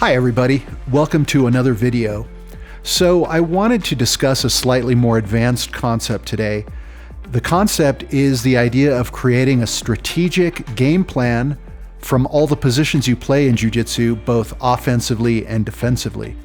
Hi everybody, welcome to another video. So I wanted to discuss a slightly more advanced concept today. The concept is the idea of creating a strategic game plan from all the positions you play in Jiu-Jitsu, both offensively and defensively.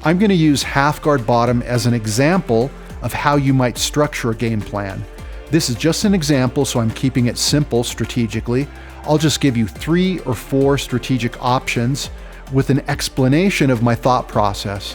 I'm going to use half guard bottom as an example of how you might structure a game plan. This is just an example, so I'm keeping it simple strategically. I'll just give you 3 or 4 strategic options with an explanation of my thought process.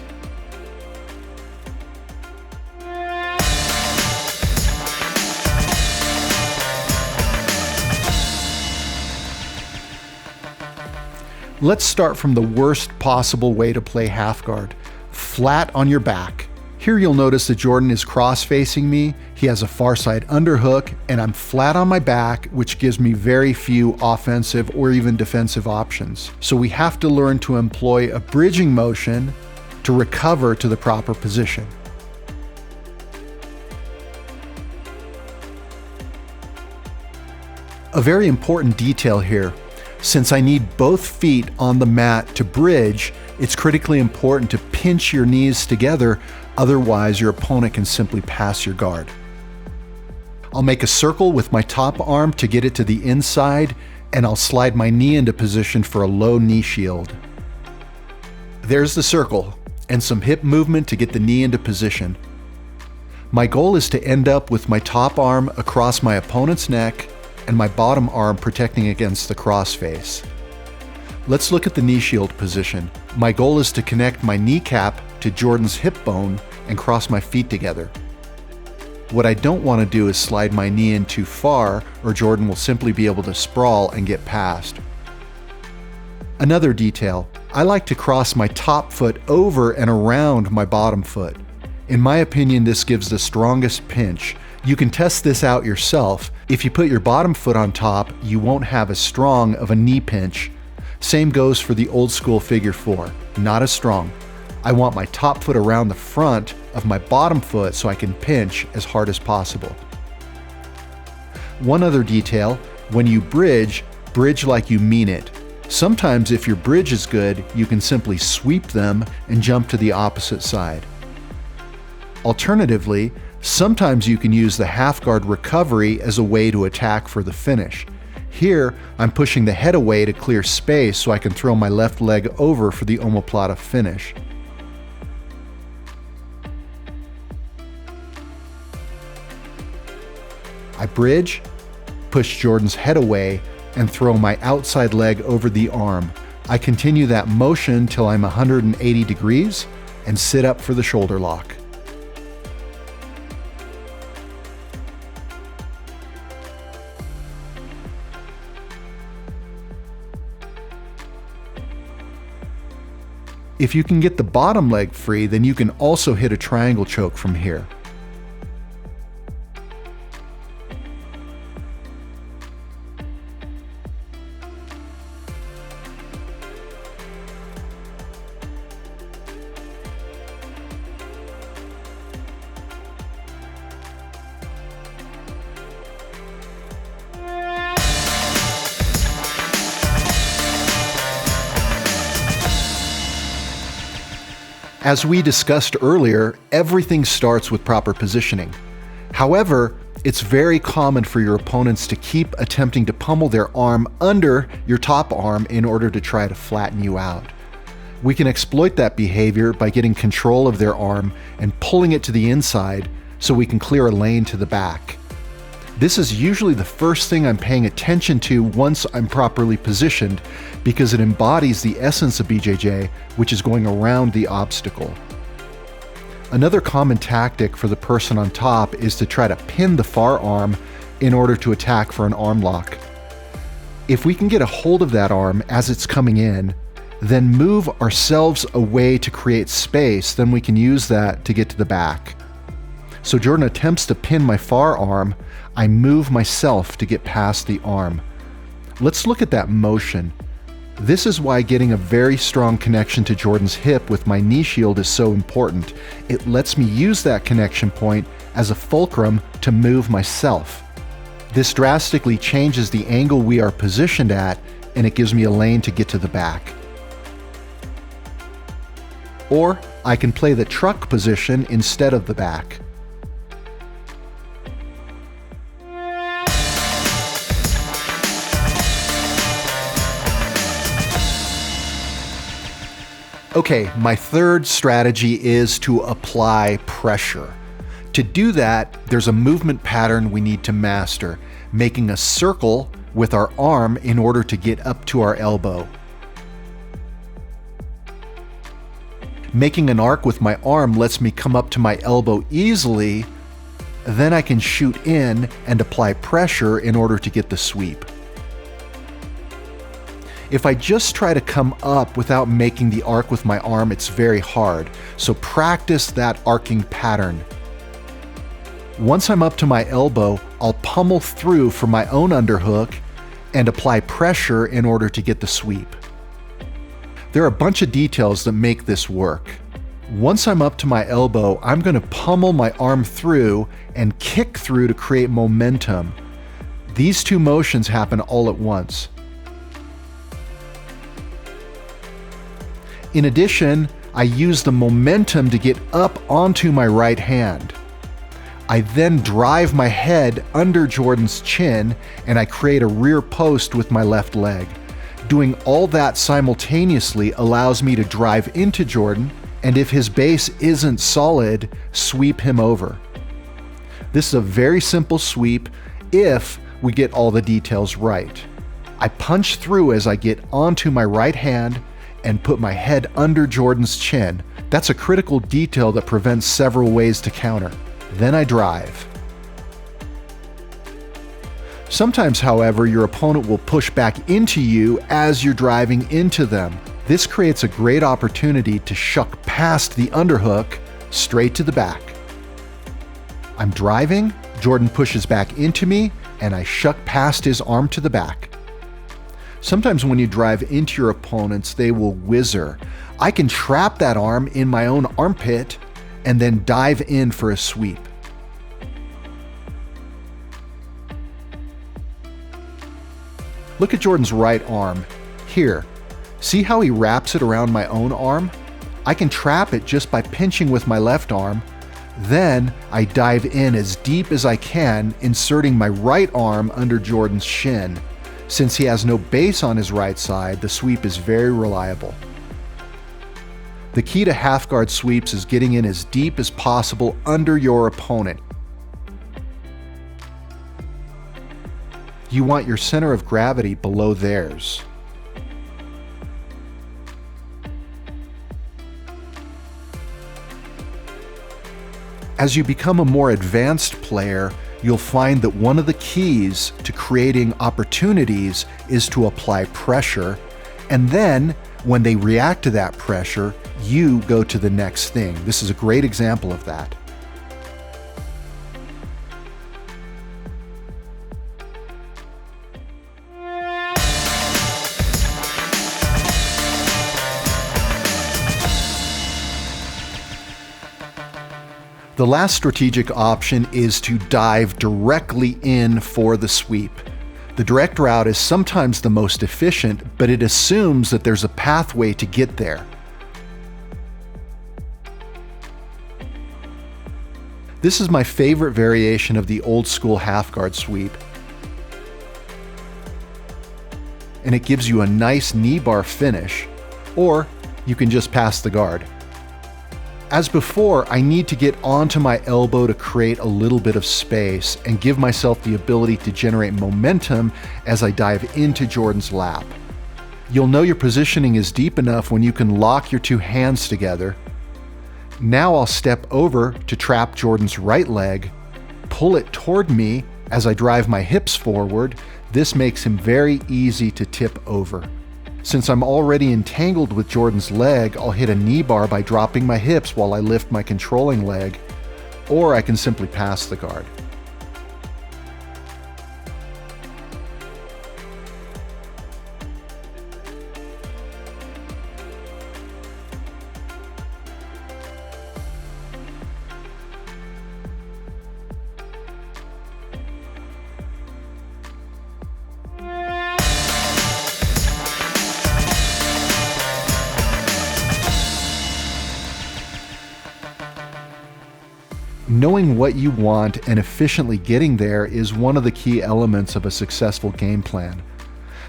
Let's start from the worst possible way to play half guard, flat on your back. Here you'll notice that Jordan is cross-facing me, he has a far side underhook, and I'm flat on my back, which gives me very few offensive or even defensive options. So we have to learn to employ a bridging motion to recover to the proper position. A very important detail here. Since I need both feet on the mat to bridge, it's critically important to pinch your knees together, otherwise your opponent can simply pass your guard. I'll make a circle with my top arm to get it to the inside, and I'll slide my knee into position for a low knee shield. There's the circle, and some hip movement to get the knee into position. My goal is to end up with my top arm across my opponent's neck and my bottom arm protecting against the crossface. Let's look at the knee shield position. My goal is to connect my kneecap to Jordan's hip bone and cross my feet together. What I don't want to do is slide my knee in too far, or Jordan will simply be able to sprawl and get past. Another detail, I like to cross my top foot over and around my bottom foot. In my opinion, this gives the strongest pinch. You can test this out yourself. If you put your bottom foot on top, you won't have as strong of a knee pinch. Same goes for the old school figure 4, not as strong. I want my top foot around the front of my bottom foot so I can pinch as hard as possible. One other detail, when you bridge like you mean it. Sometimes if your bridge is good, you can simply sweep them and jump to the opposite side. Alternatively, sometimes you can use the half guard recovery as a way to attack for the finish. Here, I'm pushing the head away to clear space so I can throw my left leg over for the omoplata finish. I bridge, push Jordan's head away, and throw my outside leg over the arm. I continue that motion till I'm 180 degrees and sit up for the shoulder lock. If you can get the bottom leg free, then you can also hit a triangle choke from here. As we discussed earlier, everything starts with proper positioning. However, it's very common for your opponents to keep attempting to pummel their arm under your top arm in order to try to flatten you out. We can exploit that behavior by getting control of their arm and pulling it to the inside so we can clear a lane to the back. This is usually the first thing I'm paying attention to once I'm properly positioned, because it embodies the essence of BJJ, which is going around the obstacle. Another common tactic for the person on top is to try to pin the far arm in order to attack for an arm lock. If we can get a hold of that arm as it's coming in, then move ourselves away to create space, then we can use that to get to the back. So Jordan attempts to pin my far arm, I move myself to get past the arm. Let's look at that motion. This is why getting a very strong connection to Jordan's hip with my knee shield is so important. It lets me use that connection point as a fulcrum to move myself. This drastically changes the angle we are positioned at, and it gives me a lane to get to the back. Or I can play the truck position instead of the back. Okay, my third strategy is to apply pressure. To do that, there's a movement pattern we need to master, making a circle with our arm in order to get up to our elbow. Making an arc with my arm lets me come up to my elbow easily, then I can shoot in and apply pressure in order to get the sweep. If I just try to come up without making the arc with my arm, it's very hard, so practice that arcing pattern. Once I'm up to my elbow, I'll pummel through for my own underhook and apply pressure in order to get the sweep. There are a bunch of details that make this work. Once I'm up to my elbow, I'm going to pummel my arm through and kick through to create momentum. These two motions happen all at once. In addition, I use the momentum to get up onto my right hand. I then drive my head under Jordan's chin and I create a rear post with my left leg. Doing all that simultaneously allows me to drive into Jordan, and if his base isn't solid, sweep him over. This is a very simple sweep if we get all the details right. I punch through as I get onto my right hand and put my head under Jordan's chin. That's a critical detail that prevents several ways to counter. Then I drive. Sometimes, however, your opponent will push back into you as you're driving into them. This creates a great opportunity to shuck past the underhook straight to the back. I'm driving, Jordan pushes back into me, and I shuck past his arm to the back. Sometimes when you drive into your opponents, they will whizzer. I can trap that arm in my own armpit and then dive in for a sweep. Look at Jordan's right arm. Here, see how he wraps it around my own arm? I can trap it just by pinching with my left arm. Then I dive in as deep as I can, inserting my right arm under Jordan's shin. Since he has no base on his right side, the sweep is very reliable. The key to half guard sweeps is getting in as deep as possible under your opponent. You want your center of gravity below theirs. As you become a more advanced player, you'll find that one of the keys to creating opportunities is to apply pressure, and then when they react to that pressure, you go to the next thing. This is a great example of that. The last strategic option is to dive directly in for the sweep. The direct route is sometimes the most efficient, but it assumes that there's a pathway to get there. This is my favorite variation of the old school half guard sweep. And it gives you a nice knee bar finish, or you can just pass the guard. As before, I need to get onto my elbow to create a little bit of space and give myself the ability to generate momentum as I dive into Jordan's lap. You'll know your positioning is deep enough when you can lock your two hands together. Now I'll step over to trap Jordan's right leg, pull it toward me as I drive my hips forward. This makes him very easy to tip over. Since I'm already entangled with Jordan's leg, I'll hit a knee bar by dropping my hips while I lift my controlling leg, or I can simply pass the guard. Knowing what you want and efficiently getting there is one of the key elements of a successful game plan.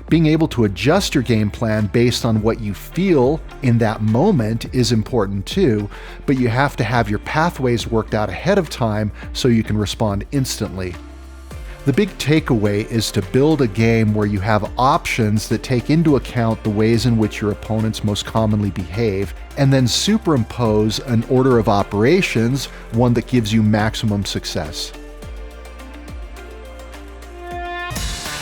Being able to adjust your game plan based on what you feel in that moment is important too, but you have to have your pathways worked out ahead of time so you can respond instantly. The big takeaway is to build a game where you have options that take into account the ways in which your opponents most commonly behave, and then superimpose an order of operations, one that gives you maximum success.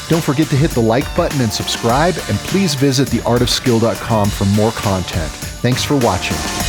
Don't forget to hit the like button and subscribe, and please visit theartofskill.com for more content. Thanks for watching.